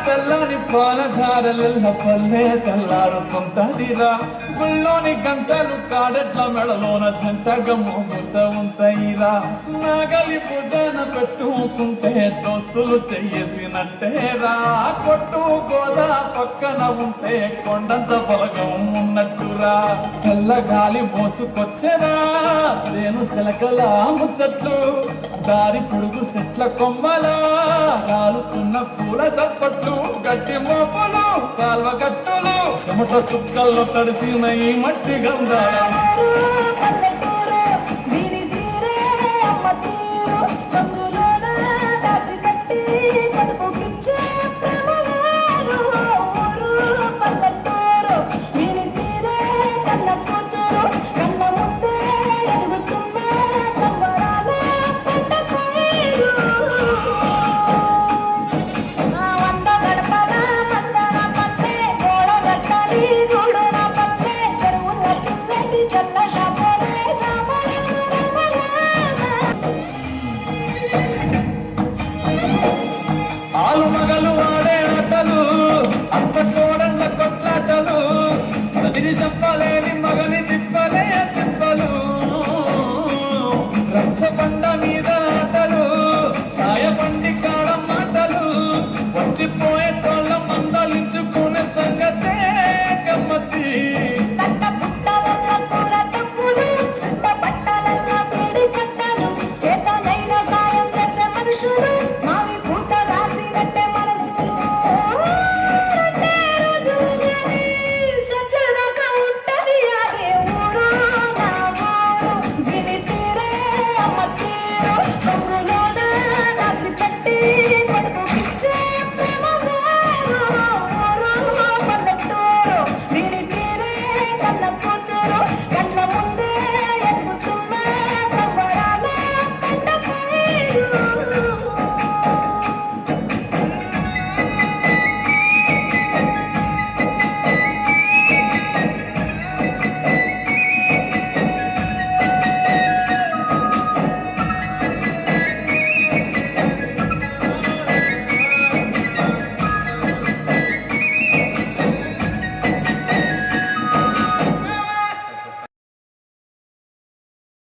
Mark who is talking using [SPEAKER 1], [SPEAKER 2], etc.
[SPEAKER 1] తెల్లని పాలధారల పల్లె తెల్లారుతుంటదిరా గుళ్ళోని గంటలు కాడెట్ల మెడలోన చెంతగా మోగుతా ఉంటాయిరా నాగలి భుజాన పెట్టుకుంటే దోస్తులు చెయ్యేసినట్టేరా కొట్టు గోదా పక్కన ఉంటే కొండంత బలగం ఉన్నట్టురా చల్లగాలి మోసుకొచ్చెరా సేను శిలకల ముచ్చట్లు దారి పొడుగు చెట్ల కొమ్మలా రాలుతున్న పూల సప్పట్లు గట్టి మోపలు కాల్వ గట్టులు చెమట సుక్కల్లో తడిసిన ఈ మట్టి గంధాలు